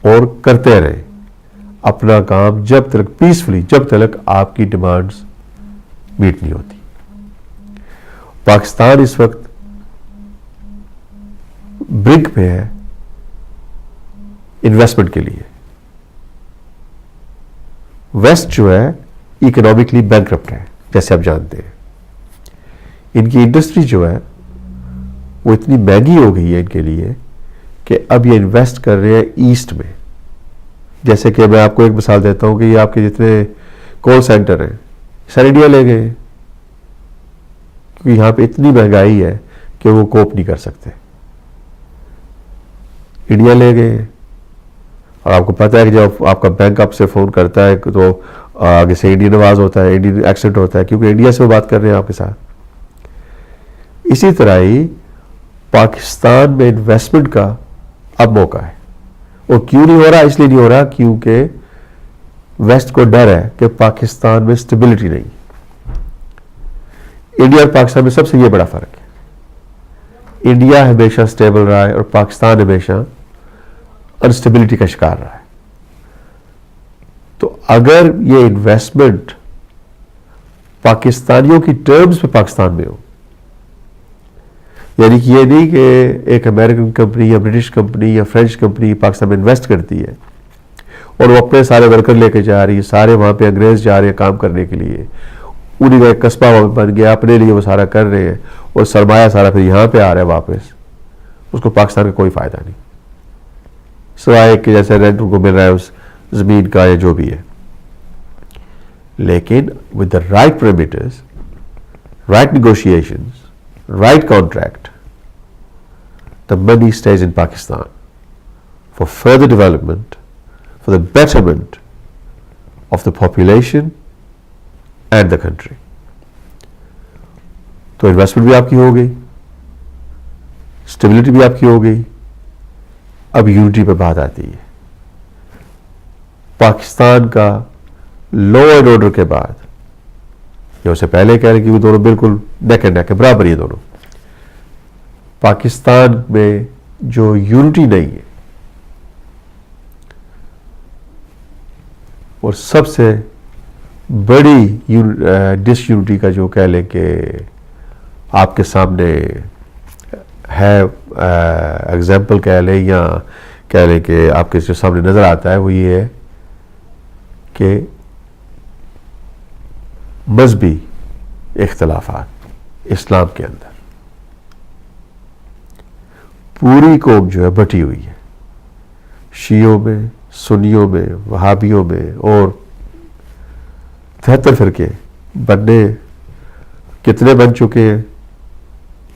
Speaker 1: اور کرتے رہیں. اپنا کام جب تک پیسفلی، جب تک آپ کی ڈیمانڈز میٹ نہیں ہوتی. پاکستان اس وقت برنک پہ ہے انویسٹمنٹ کے لیے. ویسٹ جو ہے اکنامکلی بینکرپٹ ہے، جیسے آپ جانتے ہیں. ان کی انڈسٹری جو ہے وہ اتنی مہنگی ہو گئی ہے ان کے لیے کہ اب یہ انویسٹ کر رہے ہیں ایسٹ میں. جیسے کہ میں آپ کو ایک مثال دیتا ہوں کہ یہ آپ کے جتنے کال سینٹر ہیں سر انڈیا لے گئے، کیونکہ یہاں پہ اتنی مہنگائی ہے کہ وہ کوپ نہیں کر سکتے. انڈیا لے گئے. اور آپ کو پتہ ہے کہ جب آپ کا بینک آپ سے فون کرتا ہے تو آگے سے انڈین آواز ہوتا ہے، انڈین ایکسنٹ ہوتا ہے، کیونکہ انڈیا سے وہ بات کر رہے ہیں آپ کے ساتھ. اسی طرح ہی پاکستان میں انویسٹمنٹ کا اب موقع ہے. اور کیوں نہیں ہو رہا؟ اس لیے نہیں ہو رہا کیونکہ ویسٹ کو ڈر ہے کہ پاکستان میں سٹیبلٹی نہیں. انڈیا اور پاکستان میں سب سے یہ بڑا فرق ہے. انڈیا ہمیشہ سٹیبل رہا ہے اور پاکستان ہمیشہ انسٹیبلٹی کا شکار رہا ہے. تو اگر یہ انویسٹمنٹ پاکستانیوں کی ٹرمز پہ پاکستان میں ہو، یعنی کہ یہ نہیں کہ ایک امریکن کمپنی یا برٹش کمپنی یا فرینچ کمپنی پاکستان میں انویسٹ کرتی ہے اور وہ اپنے سارے ورکر لے کے جا رہی ہے، سارے وہاں پہ انگریز جا رہے ہیں کام کرنے کے لیے، انہیں کا ایک قصبہ بن گیا، اپنے لیے وہ سارا کر رہے ہیں اور سرمایہ سارا پھر یہاں پہ آ رہا ہے واپس. اس کو پاکستان کا کوئی فائدہ نہیں، سوائے کہ جیسے رینٹ ان کو مل رہا ہے اس زمین کا یا جو بھی ہے. لیکن with the right parameters, right negotiations, right contract, the money stays in Pakistan for further development, for the betterment of the population and the country. تو انویسٹمنٹ بھی آپ کی ہو گئی، اسٹیبلٹی بھی آپ کی ہو گئی. اب یونٹی پہ بات آتی ہے. پاکستان کا لا اینڈ آرڈر کے بعد، یا اسے پہلے کہہ رہے کہ وہ دونوں بالکل نیک اینڈ نیک ہے، برابر یہ دونوں. پاکستان میں جو یونٹی نہیں ہے، اور سب سے بڑی ڈس یونٹی کا جو کہہ لیں کہ آپ کے سامنے ہے ایگزامپل کہہ لیں یا کہہ لیں کہ آپ کے جو سامنے نظر آتا ہے، وہ یہ ہے کہ مذہبی اختلافات. اسلام کے اندر پوری قوم جو ہے بٹی ہوئی ہے، شیعوں میں، سنیوں میں، وہابیوں میں، اور 73 فرقے بننے کتنے بن چکے ہیں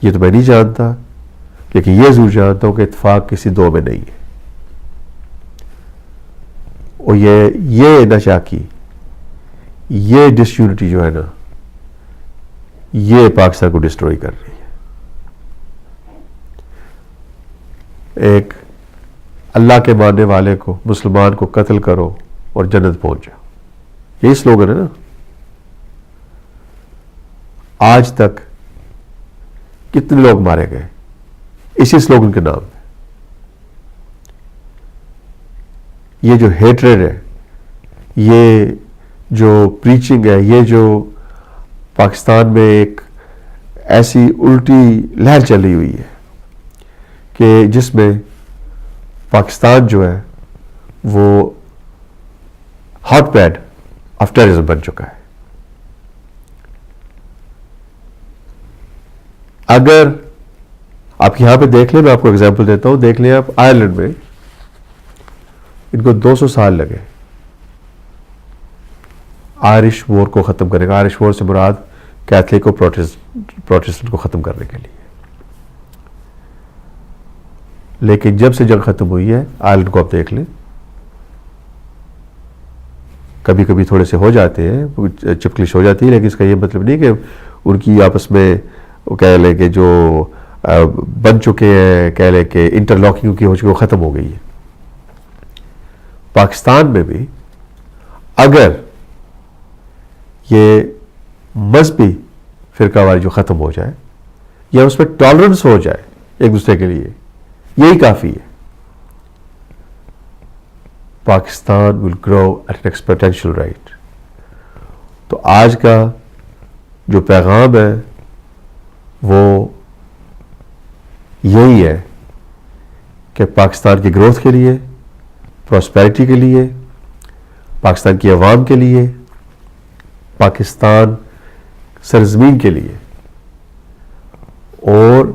Speaker 1: یہ تو میں نہیں جانتا، لیکن یہ ضرور جانتا ہوں کہ اتفاق کسی دو میں نہیں ہے. اور یہ ناچاکی، یہ ڈس یونٹی جو ہے نا، یہ پاکستان کو ڈسٹروئی کر رہی ہے. ایک اللہ کے ماننے والے کو، مسلمان کو قتل کرو اور جنت پہنچ جاؤ، یہی سلوگن ہے نا. آج تک کتنے لوگ مارے گئے اسی سلوگن کے نام پہ. یہ جو ہیٹریڈ ہے، یہ جو پریچنگ ہے، یہ جو پاکستان میں ایک ایسی الٹی لہر چلی ہوئی ہے کہ جس میں پاکستان جو ہے وہ ہاٹ پیڈ آف ٹیررزم بن چکا ہے. اگر آپ یہاں پہ دیکھ لیں، میں آپ کو ایگزامپل دیتا ہوں، دیکھ لیں آپ آئرلینڈ میں ان کو 200 سال لگے آئرش وار کو ختم کرنے کا. آئرش وار سے مراد کیتھولک اور پروٹسٹنٹ کو ختم کرنے کے لیے. لیکن جب سے جنگ ختم ہوئی ہے، آئرلینڈ کو آپ دیکھ لیں، کبھی کبھی تھوڑے سے ہو جاتے ہیں، چپکلش ہو جاتی ہے، لیکن اس کا یہ مطلب نہیں کہ ان کی آپس میں کہہ لیں کہ جو بن چکے ہیں، کہہ لیں کہ انٹرلاکنگ کی ہو چکی وہ ختم ہو گئی ہے. پاکستان میں بھی اگر یہ مذہبی فرقہ واری جو ختم ہو جائے یا اس میں ٹالرنس ہو جائے، ایک دوسرے کے لیے، یہی کافی ہے. Pakistan will grow at an exponential rate. تو آج کا جو پیغام ہے وہ یہی ہے کہ پاکستان کی گروتھ کے لیے، پراسپیرٹی کے لیے، پاکستان کی عوام کے لیے، پاکستان سرزمین کے لیے اور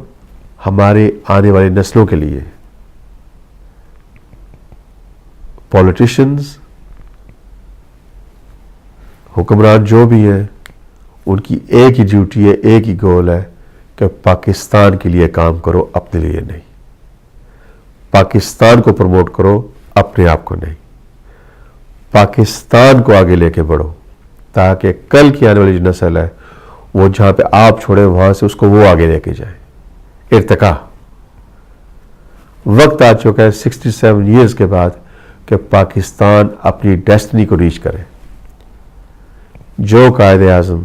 Speaker 1: ہمارے آنے والی نسلوں کے لیے پولیٹیشنز، حکمران جو بھی ہیں، ان کی ایک ہی ڈیوٹی ہے، ایک ہی گول ہے کہ پاکستان کے لیے کام کرو، اپنے لیے نہیں. پاکستان کو پروموٹ کرو، اپنے آپ کو نہیں. پاکستان کو آگے لے کے بڑھو تاکہ کل کی آنے والی جو نسل ہے وہ جہاں پہ آپ چھوڑیں وہاں سے اس کو وہ آگے لے کے جائیں. ارتقا وقت آ چکا ہے 67 ایئرز کے بعد کہ پاکستان اپنی ڈیسٹنی کو ریچ کرے. جو قائد اعظم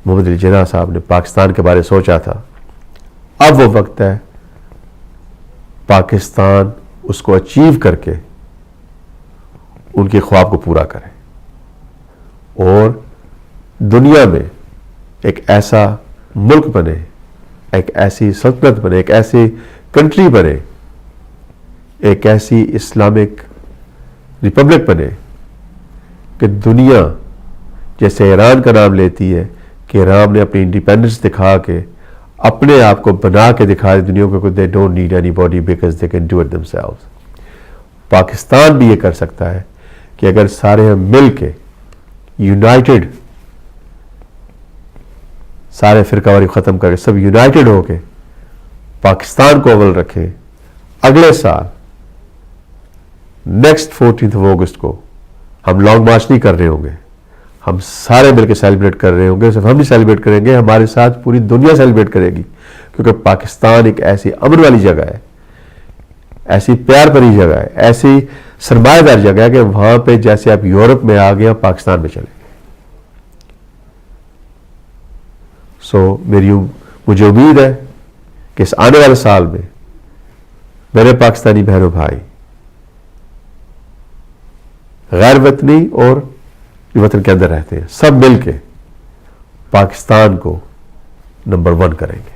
Speaker 1: محمد علی جناح صاحب نے پاکستان کے بارے سوچا تھا، اب وہ وقت ہے پاکستان اس کو اچیو کر کے ان کے خواب کو پورا کرے اور دنیا میں ایک ایسا ملک بنے، ایک ایسی سلطنت بنے، ایک ایسی کنٹری بنے، ایک ایسی اسلامک ریپبلک بنے کہ دنیا جیسے ایران کا نام لیتی ہے کہ ایران نے اپنی انڈیپینڈنس دکھا کے اپنے آپ کو بنا کے دکھا دی دنیا کو کہ they don't need anybody because they can do it themselves. Pakistan بھی یہ کر سکتا ہے کہ اگر سارے ہم مل کے یونائٹڈ، سارے فرقہ واری ختم کر کے سب یونائٹڈ ہو کے پاکستان کو اول رکھیں. اگلے سال نیکسٹ 14 اگست کو ہم لانگ مارچ نہیں کر رہے ہوں گے، ہم سارے مل کے سیلیبریٹ کر رہے ہوں گے. صرف ہم نہیں سیلیبریٹ کریں گے، ہمارے ساتھ پوری دنیا سیلیبریٹ کرے گی، کیونکہ پاکستان ایک ایسی امن والی جگہ ہے، ایسی پیار بھری جگہ ہے، ایسی سرمایہ دار جگہ ہے کہ وہاں پہ جیسے آپ یورپ میں آ گئے پاکستان میں چلے گئے. مجھے امید ہے کہ اس آنے والے سال میں میرے پاکستانی بہنوں بھائی، غیر وطنی اور جو وطن کے اندر رہتے ہیں، سب مل کے پاکستان کو نمبر 1 کریں گے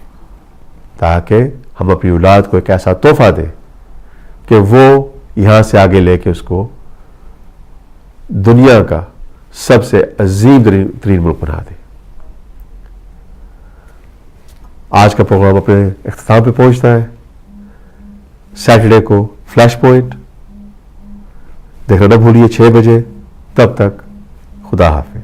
Speaker 1: تاکہ ہم اپنی اولاد کو ایک ایسا تحفہ دیں کہ وہ یہاں سے آگے لے کے اس کو دنیا کا سب سے عظیم ترین ملک بنا دیں. آج کا پروگرام اپنے اختتام پہ پہنچتا ہے. سیٹرڈے کو فلیش پوائنٹ دیکھنا نہ بھولیے 6 بجے. تب تک خدا حافظ.